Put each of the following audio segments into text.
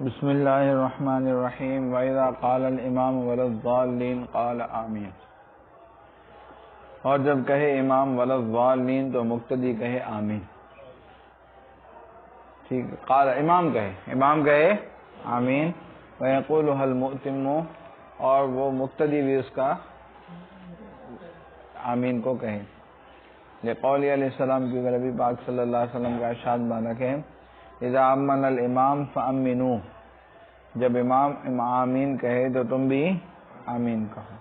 بسم اللہ الرحمن الرحیم وَإِذَا قَالَ الْإِمَامُ وَلَا الضَّالِّينَ قَالَ آمین۔ اور جب کہے امام وَلَا الضَّالِّينَ تو مقتدی کہے آمین۔ ٹھیک، قال امام کہے آمین، وَيَقُولُهَا الْمُؤْتِمُّ، اور وہ مقتدی بھی اس کا آمین کو کہے۔ لقول علیہ السلام کی نبی پاک صلی اللہ علیہ وسلم کا ارشاد مبارک ہے، اذا امن الامام فامنوا، جب امام آمین کہے تو تم بھی آمین کہو۔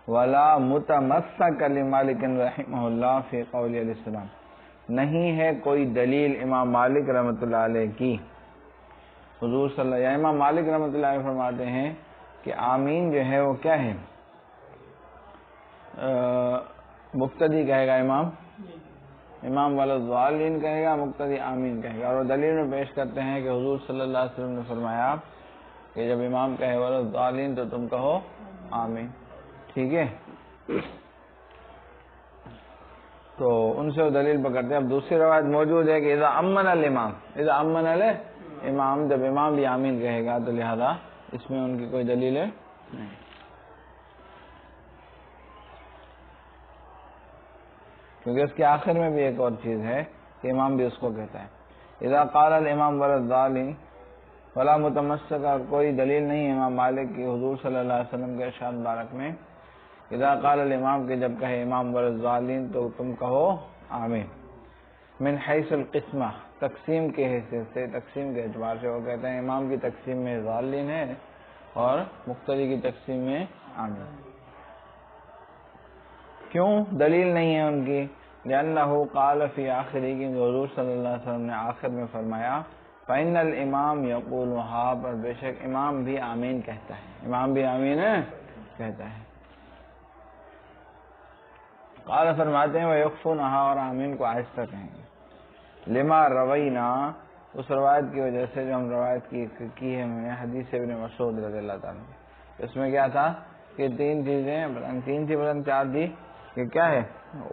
ولا متمسک لمالک رحمہ اللہ فی قول علیہ السلام، نہیں ہے کوئی دلیل امام مالک رحمۃ اللہ علیہ کی، حضور صلی اللہ علیہ امام مالک رحمۃ اللہ علیہ فرماتے ہیں کہ آمین جو ہے وہ کیا ہے، مقتدی کہے گا امام ولا الضالین کہے گا، مقتدی آمین کہے گا۔ اور وہ دلیل میں پیش کرتے ہیں کہ حضور صلی اللہ علیہ وسلم نے فرمایا کہ جب امام کہے ولا الضالین تو تم کہو آمین۔ ٹھیک ہے، تو ان سے وہ دلیل پکڑتے ہیں۔ اب دوسری روایت موجود ہے کہ اذا امن الامام، جب امام بھی آمین کہے گا، تو لہذا اس میں ان کی کوئی دلیل ہے نہیں۔ کیونکہ اس کے آخر میں بھی ایک اور چیز ہے کہ امام بھی اس کو کہتا ہے۔ اذا قال الامام ولا الضالین ولا متمسک، کوئی دلیل نہیں ہے امام مالک کی حضور صلی اللہ علیہ وسلم کے ارشاد مبارک میں اذا قال الامام کے جب کہے امام ولا الضالین تو تم کہو آمین۔ من حیث القسمہ، تقسیم کے حیثیت سے، تقسیم کے اعتبار سے وہ کہتے ہیں امام کی تقسیم میں ضالین ہے اور مقتدی کی تقسیم میں آمین۔ کیوں دلیل نہیں ہے ان کی؟ لأنہ قال فی آخری، کہ حضور صلی اللہ علیہ وسلم نے آخر میں فرمایا فإن الامام یقولھا، پر بے شک امام بھی آمین کہتا ہے، امام بھی آمین کہتا ہے۔ قال فرماتے ہیں ویخفونھا، اور آمین کو آہستہ کہیں گے۔ لما روینا، اس روایت کی وجہ سے جو ہم روایت کی ہے میں نے حدیث ابن مسعود رضی اللہ تعالیٰ، اس میں کیا تھا کہ تین چیزیں، تین تھی بلند چار تھی، کہ کیا ہے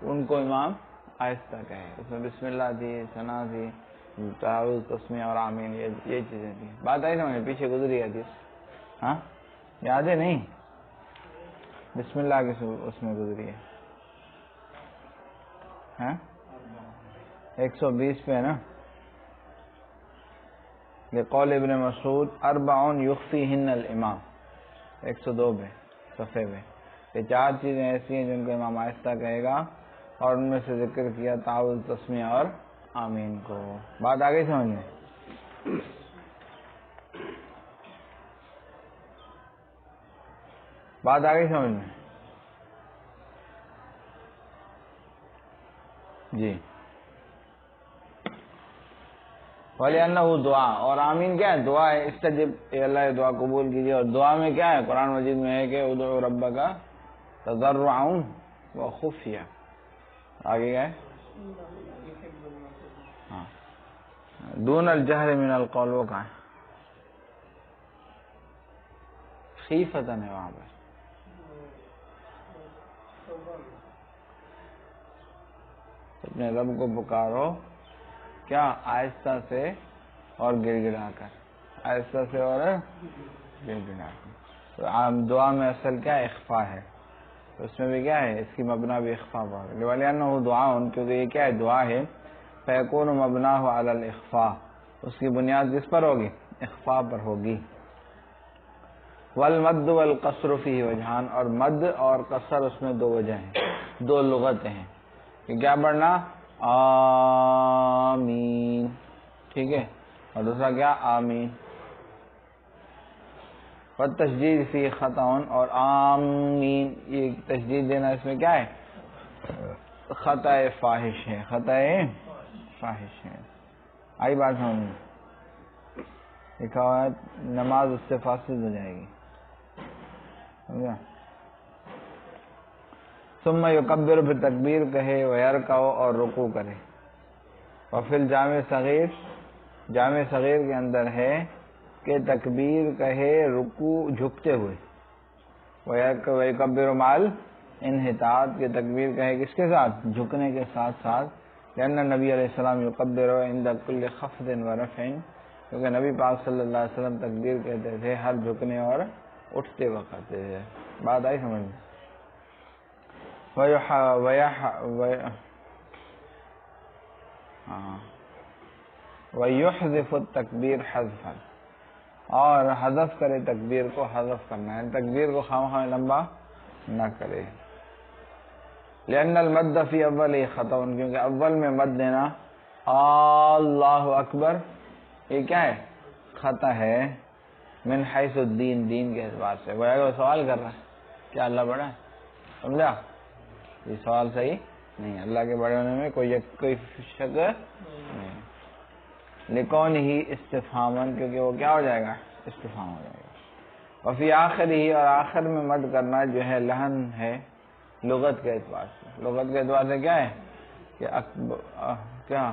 ان کو امام آہستہ کہے۔ اس میں بسم اللہ تھی، ثنا تھی، تعاوذ، تسمیہ اور آمین، یہ چیزیں تھیں۔ بات آئی سمجھ، پیچھے گزری حدیث، ہاں یاد ہے نہیں؟ بسم اللہ کی اس میں گزری ہے، ہاں 120 پہ ہے نا، لقول ابن مسعود اربع یخفیہن الامام، 102 پہ صفحے پہ، یہ چار چیزیں ایسی ہیں جن کو امام آہستہ کہے گا، اور ان میں سے ذکر کیا تعاوذ، تسمیہ اور آمین کو۔ بات آ گئی سمجھ میں؟ بات آ گئی سمجھ میں؟ جی۔ وَلِأَنَّهُ دعا، اور آمین کیا ہے؟ دعا ہے، استجب، اے اللہ دعا قبول کیجیے۔ اور دعا میں کیا ہے؟ قرآن مجید میں ہے کہ ادعوا ربک تضرعا وخفیہ، آگے کیا ہے؟ ہاں دون الجہر من القول، وہ کہاں ہے؟ خیفتاً ہے وہاں پہ، اپنے رب کو پکارو، کیا؟ آہستہ سے اور گر گڑا کر، آہستہ سے اور گر گڑا کر۔ تو عام دعا میں اصل کیا ہے؟ اخفا ہے، تو اس میں بھی کیا ہے؟ اس کی مبنا بھی اخفا پر، وَلِأَنَّهُ دعاء، کیونکہ یہ کیا ہے؟ دعا ہے، فَيَكُونُ مَبْنَاهُ عَلَى الْإِخْفَاء، اس کی بنیاد کس پر ہوگی؟ اخفا پر ہوگی۔ وَالْمَدُّ وَالْقَصْرُ فِيهِ وجہان، اور مد اور قصر اس میں دو وجہ ہیں، دو لغتیں ہیں، کہ کیا پڑھنا؟ آمین، ٹھیک ہے، اور دوسرا کیا؟ آمین۔ والتشدید فی خطاً، اور آمین یہ تشدید دینا اس میں کیا ہے؟ خطا فاحش ہے، خطا فاحش ہے۔ آئی بات سمجھ میں؟ لکھا ہوا ہے نماز اس سے فاسد ہو جائے گی، سمجھا؟ ثم یکبر، پھر تکبیر کہے، ویرکع، اور رکوع کرے۔ اور پھر جامع صغیر کے اندر ہے کہ تکبیر کہے رکوع جھکتے ہوئے، ویکبر مع الانحطاط، کہ تکبیر کہے کس کے ساتھ؟ جھکنے کے ساتھ ساتھ، لأن نبی علیہ السلام یکبر عند کل خفض ورفع، کیونکہ نبی پاک صلی اللہ علیہ وسلم تکبیر کہتے تھے ہر جھکنے اور اٹھتے وقت کہتے تھے. بات آئی سمجھ میں؟ وَيُحْذِفُ التَّكْبِيرَ حَذْفًا، اور حذف کرے تکبیر کو حذف کرنا ہے، تکبیر کو خواہ لمبا نہ کرے. لأن المد فی اول خطأ، کیونکہ اول میں مد دینا اللہ اکبر یہ کیا ہے؟ خطا ہے. من حیث الدین، دین کے اعتبار سے. وہ سوال کر رہا ہے کیا اللہ بڑا ہے؟ سمجھا؟ یہ سوال صحیح نہیں، اللہ کے بڑے ہونے میں کوئی شک نہیں. لکون ہی استفہامن، کیونکہ وہ کیا ہو جائے گا؟ استفہام ہو جائے گا. وفی آخر ہی، اور آخر میں مد کرنا جو ہے لہن ہے لغت کے اعتبار سے. لغت کے اعتبار سے کیا ہے کہ کیا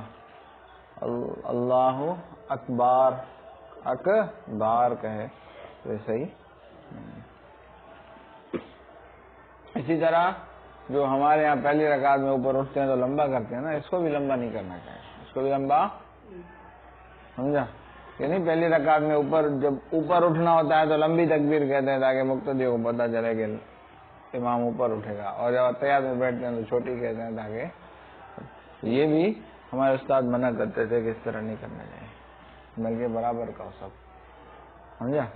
اللہ اکبار، اکبار کہے تو یہ صحیح نہیں. اسی طرح جو ہمارے یہاں پہلی رکعت میں اوپر اٹھتے ہیں تو لمبا کرتے ہیں نا، اس کو بھی لمبا نہیں کرنا چاہیے، اس کو بھی لمبا، سمجھا کہ نہیں؟ پہلی رکعت میں جب اوپر اٹھنا ہوتا ہے تو لمبی تکبیر کہتے ہیں تاکہ مقتدی کو پتہ چلے کہ امام اوپر اٹھے گا، اور جب تیار میں بیٹھتے ہیں تو چھوٹی کہتے ہیں تاکہ. یہ بھی ہمارے استاد منع کرتے تھے کہ اس طرح نہیں کرنا چاہیے، بلکہ برابر کا سب، سمجھا.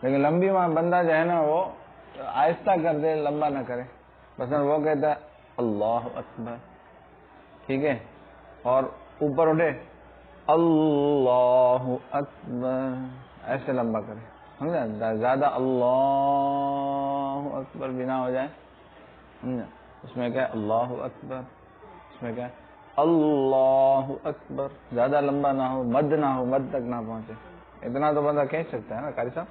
لیکن لمبی بندہ جو ہے نا وہ آہستہ کر دے، لمبا نہ کرے. مثلا وہ کہتا ہے اللہ اکبر، ٹھیک ہے، اور اوپر اٹھے اللہ اکبر، ایسے لمبا کرے، سمجھا. زیادہ اللہ اکبر بھی نہ ہو جائے، سمجھا. اس میں کیا ہے اللہ اکبر، اس میں کیا ہے اللہ اکبر. زیادہ لمبا نہ ہو، مد نہ ہو، مد تک نہ پہنچے. اتنا تو بندہ کہہ سکتا ہے نا قاری صاحب.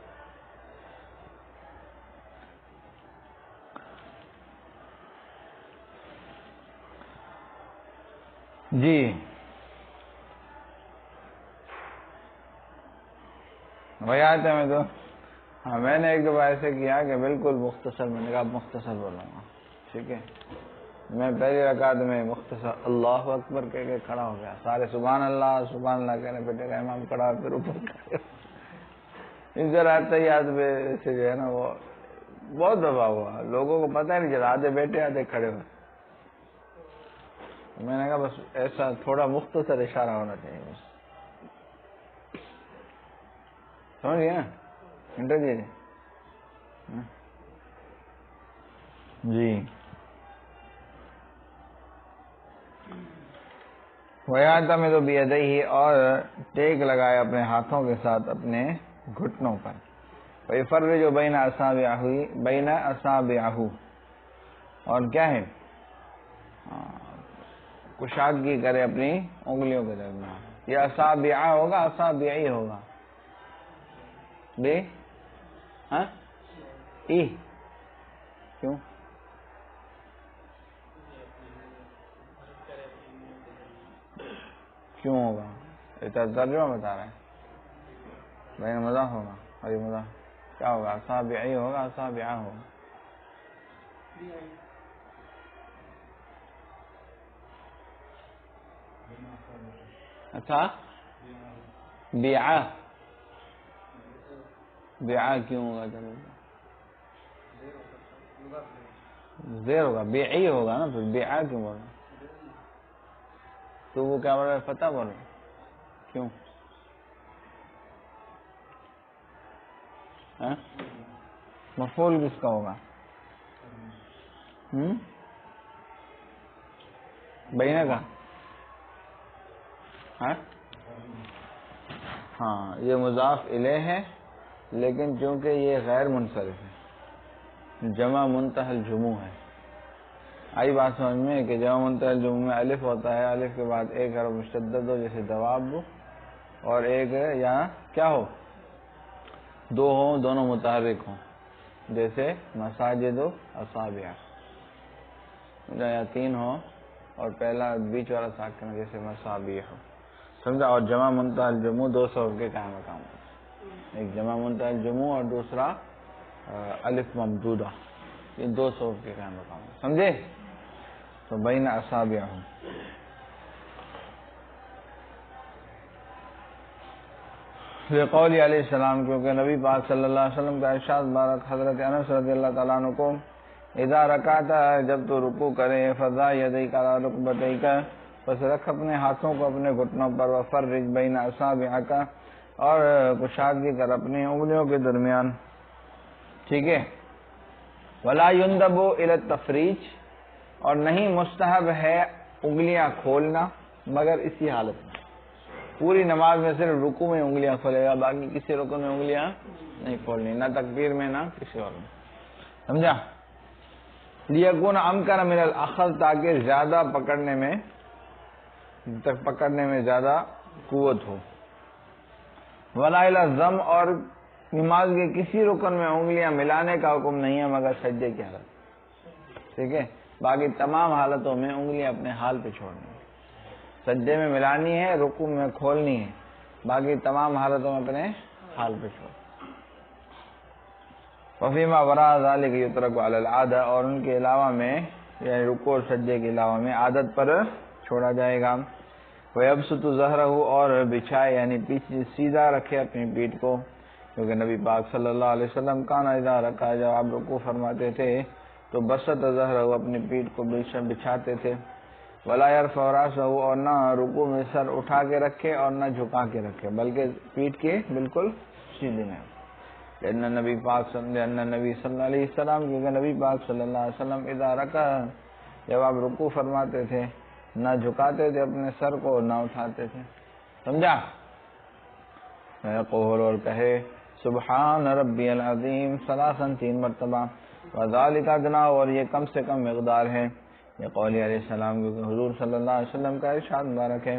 جی وہی آتے میں تو ہاں میں نے ایک دفعہ ایسے کیا کہ بالکل مختصر، میں نے کہا مختصر بولوں گا، ٹھیک ہے. میں پہلی رکعت میں مختصر اللہ اکبر کہہ کے کھڑا ہو گیا، سارے سبحان اللہ کہنے بیٹھے گا، امام کھڑا پھر اوپر کھڑے. اس طرح تیات میں سے جو ہے نا وہ بہت دفعہ ہوا، لوگوں کو پتہ نہیں چلا، آدھے بیٹھے آدھے کھڑے ہوئے. میں نے کہا بس ایسا تھوڑا مختصر اشارہ ہونا چاہیے بس، سمجھ گئے نا انٹر جی. جی ویاتا میں تو بھی ہی، اور ٹیک لگائے اپنے ہاتھوں کے ساتھ اپنے گھٹنوں پر. وہی فرق جو بین اصابعہ، اور کیا ہے کشادگی کرے اپنی انگلیوں کے درمیان. یہ اصابعہ ہوگا اصابعی ہوگا بے ہاں ای کیوں؟ کیوں ہوگا؟ یہ ترجمہ بتا رہا ہے. بین مضاف ہوگا اور یہ مضاف کیا ہوگا؟ اصابعی ہوگا اصابعہ ہوگا. اچھا بیعہ، بیعہ کیوں ہوگا؟ زیر ہوگا، بیعی ہوگا نا، پھر بیعہ کیوں ہوگا؟ تو وہ کیا بول رہا ہے؟ فتح بول رہا ہے. کیوں؟ مفعول کس کا ہوگا؟ بینہ کا. ہاں یہ مضاف الیہ ہے، لیکن چونکہ یہ غیر منصرف ہے، جمع منتہی الجموع ہے. آئی بات سمجھ میں کہ جمع منتہی الجموع میں الف ہوتا ہے، الف کے بعد ایک حرف مشدد ہو جیسے دواب، اور ایک یا کیا ہو دو ہوں دونوں متحرک ہوں جیسے مساجد و اصابع، یا تین ہو اور پہلا بیچ والا ساکن جیسے مسابیح ہو، سمجھا. اور جمع منتہی الجموع دو صحف کے قائم مقام ہوتا ہے، ایک جمع منتہی الجموع اور دوسرا الف ممدودہ، یہ دو صحف کے قائم مقام ہوتا ہے، سمجھے. تو بین اصابع قول علیہ السلام، کیونکہ نبی پاک صلی اللہ علیہ وسلم کا ارشاد بارک حضرت انس رضی اللہ تعالیٰ عنہ کو، اذا رکعت، جب تو رکوع کرے، فضا یدیک علی رکبتیک، پس رکھ اپنے ہاتھوں کو اپنے گھٹنوں پر، وفرج بین اصابعک، اور کشادگی کر اپنی انگلیوں کے درمیان، ٹھیک ہے۔ ولا یندب الی التفریج، اور نہیں مستحب ہے انگلیاں کھولنا مگر اسی حالت میں، پوری نماز میں صرف رکوع میں انگلیاں کھولے گا، باقی کسی رکوع میں انگلیاں نہیں کھولنی، نہ تکبیر میں نہ کسی اور میں، سمجھا؟ لیکن امکن من الاخذ، تاکہ زیادہ پکڑنے میں زیادہ قوت ہو۔ ولا الی الضم، اور نماز کے کسی رکن میں انگلیاں ملانے کا حکم نہیں ہے مگر سجدے کی حالت، ٹھیک ہے، باقی تمام حالتوں میں انگلیاں اپنے حال پہ چھوڑنی ہے، سجدے میں ملانی ہے، رکوع میں کھولنی ہے، باقی تمام حالتوں میں اپنے حال پہ چھوڑ۔ وفیما وراء ذلک یترک علی العادہ، اور ان کے علاوہ میں، یعنی رکوع اور سجدے کے علاوہ میں عادت پر چھوڑا جائے گا۔ ویبسط ظہرہ، اور بچھائے یعنی پیچھے سیدھا رکھے اپنی پیٹھ کو، کیونکہ نبی پاک صلی اللہ علیہ وسلم کان اذا رکع، جب آپ رکوع فرماتے تھے تو بسط ظہرہ، اپنی پیٹھ کو بچھاتے تھے۔ ولا یرفع راسہ، اور نہ رکوع میں سر اٹھا کے رکھے اور نہ جھکا کے رکھے، بلکہ پیٹھ کے بالکل سیدھے میں۔ لأن نبی صلی اللہ علیہ وسلم، کیونکہ نبی پاک صلی اللہ علیہ وسلم اذا رکع، جب آپ رکوع فرماتے تھے نہ جھکاتے تھے اپنے سر کو، نہ اٹھاتے تھے، سمجھا؟ یقول، اور کہے، سبحان ربی العظیم ثلاثا، 3 مرتبہ، وذالک ادنی، اور یہ کم سے کم مقدار ہے، یہ قول علیہ السلام، کیونکہ حضور صلی اللہ علیہ وسلم کا ارشاد مبارک ہے،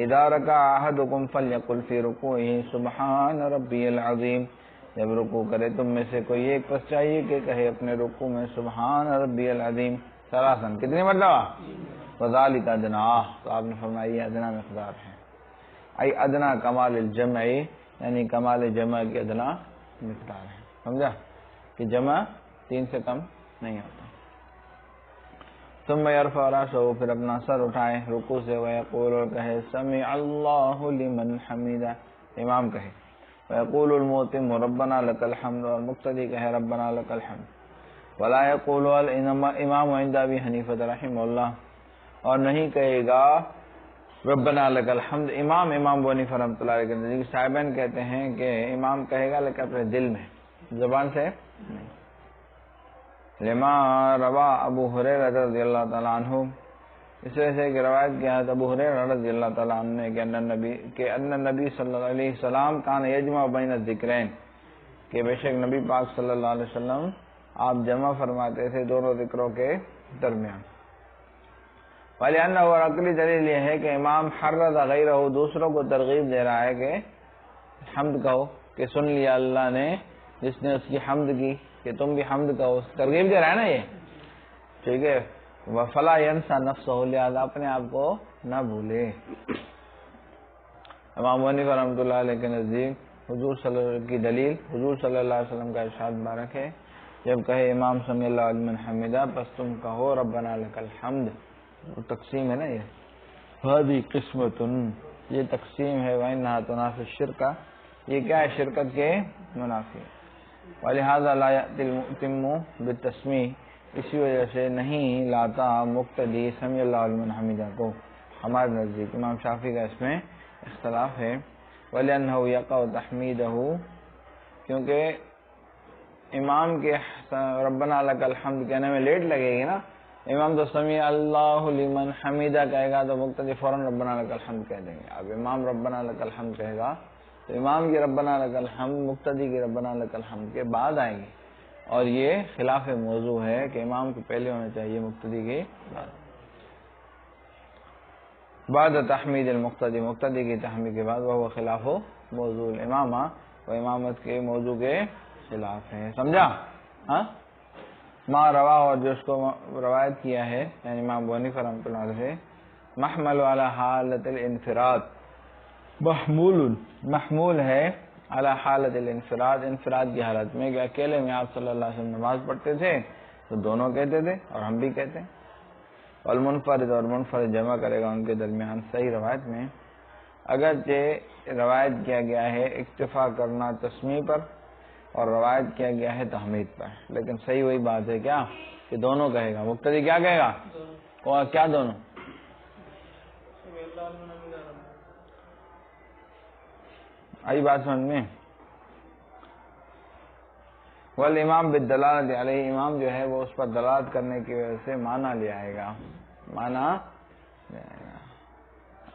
اذا رکع احدکم فلیقل فی رکوعہ سبحان ربی العظیم، جب رکوع کرے تم میں سے کوئی ایک، پس چاہیے کہ کہے اپنے رکوع میں سبحان ربی العظیم ثلاثا، کتنی مرتبہ؟ وذالک ادنی، تو آپ نے فرمایا یہ ادنا مقدار ہے، ای ادنا کمال الجمع، یعنی کمال جمع کی ادنا مقدار ہے، سمجھا؟ کہ جمع 3 سے کم نہیں ہوتا۔ ثم یرفع راسہ، پھر اپنا سر اٹھائے رکوع سے، ویقول، اور کہے، سمع اللہ لمن حمدہ، امام کہے، ویقول المؤتم ربنا لک الحمد، اور مقتدی کہے ربنا لک الحمد، ولا یقول الامام عند ابی حنیفہ رحمہ اللہ، اور نہیں کہے گا ربنا لک الحمد امام ابو حنیفہ رحمۃ اللہ علیہ کے نزدیک، صاحبین کہتے ہیں کہ امام کہے گا لیکن اپنے دل میں، زبان سے نہیں۔ لما روا ابو ہریرہ رضی اللہ تعالیٰ عنہ، اس وجہ سے کہ روایت کیا ہے ابو ہریرہ رضی اللہ تعالیٰ عنہ نے کہ ان نبی صلی اللہ علیہ وسلم کان یجمع بین الذکرین، کہ بے شک نبی پاک صلی اللہ علیہ وسلم آپ جمع فرماتے تھے دونوں ذکروں کے درمیان۔ وَلِأَنَّهُ، اور عقلی دلیل یہ ہے کہ امام حرض غیرہ، دوسروں کو ترغیب دے رہا ہے کہ حمد کہو، کہ سن لیا اللہ نے جس نے اس کی حمد کی، کہ تم بھی حمد کہو، ترغیب دے رہا ہے نا یہ، ٹھیک ہے۔ وَفَلَا يَنْسَى نَفْسَهُ، لہذا اپنے آپ کو نہ بھولے۔ امام ابو حنیفہ رحمۃ اللہ علیہ کے نزدیک حضور صلی اللہ علیہ وسلم کی دلیل، حضور صلی اللہ علیہ وسلم کا ارشاد مبارک ہے، جب کہے امام سمی اللہ لمن حمدہ، پس تم کہو ربنا لک الحمد، تقسیم ہے نا یہ، ہذی قسمۃ، یہ تقسیم ہے، وانھا تنافی الشرک، یہ کیا ہے؟ شرکت کے منافی۔ ولہذا لا یأتی المؤتم بالتسمیع، اسی وجہ سے نہیں لاتا مقتدی سمی اللہ لمن حمدہ کو، ہمارے نزدیک امام شافعی کا اس میں اختلاف ہے۔ ولأنہ یقع تحمیدہ، کیونکہ امام کے ربنا لک الحمد کہنے میں لیٹ لگے گی نا، امام تو سمیع اللہ لمن حمیدہ کہے گا تو مقتدی فوراً ربنا لک الحمد کہہ دیں گے، اب امام ربنا لک الحمد کہے گا تو امام کی ربنا لک الحمد مقتدی کی ربنا لک الحمد کے بعد آئیں گے، اور یہ خلاف موضوع ہے کہ امام کو پہلے ہونا چاہیے، مقتدی کے بعد تحمید المقتدی، مقتدی کی تحمید کے بعد، وہ خلاف موضوع الامامہ، وہ امامت کے موضوع کے خلاف ہے، سمجھا؟ ہاں، ما روا، اور جو اس کو روایت کیا ہے یعنی امام ابو حنیفہ رحمۃ اللہ علیہ سے، محمل علی حالت الانفراد، محمول ہے علی حالت الانفراد، انفراد کی حالت میں، کہ اکیلے میں آپ صلی اللہ علیہ وسلم نماز پڑھتے تھے تو دونوں کہتے تھے اور ہم بھی کہتے ہیں، والمنفرد، اور منفرد جمع کرے گا ان کے درمیان، صحیح روایت میں، اگرچہ روایت کیا گیا ہے اکتفا کرنا تسمیع پر اور روایت کیا گیا ہے تحمید پر، لیکن صحیح وہی بات ہے کیا کہ دونوں کہے گا، مقتدی کیا کہے گا، اور کیا دونوں؟ آئی بات سمجھ میں؟ والامام بالدلالۃ علیہ، امام جو ہے وہ اس پر دلالت کرنے کی وجہ سے معنی لے آئے گا، معنی لے آئے گا،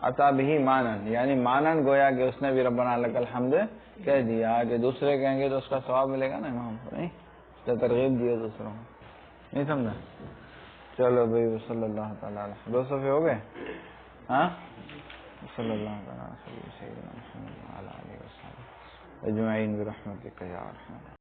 عطا بھی مانن، یعنی مانن گویا کہ اس نے بھی ربنا لک الحمد کہہ دیا، کہ دوسرے کہیں گے تو اس کا ثواب ملے گا نا امام کو، نہیں اس نے ترغیب دی دوسروں کو، نہیں سمجھا؟ چلو بھائی صلی اللہ تعالیٰ علیہ، 2 صفحے ہو گئے، ہاں صلی اللہ تعالیٰ علیہ سیدنا محمد وعلی آلہ وصحبہ اجمعین برحمتک یا ارحم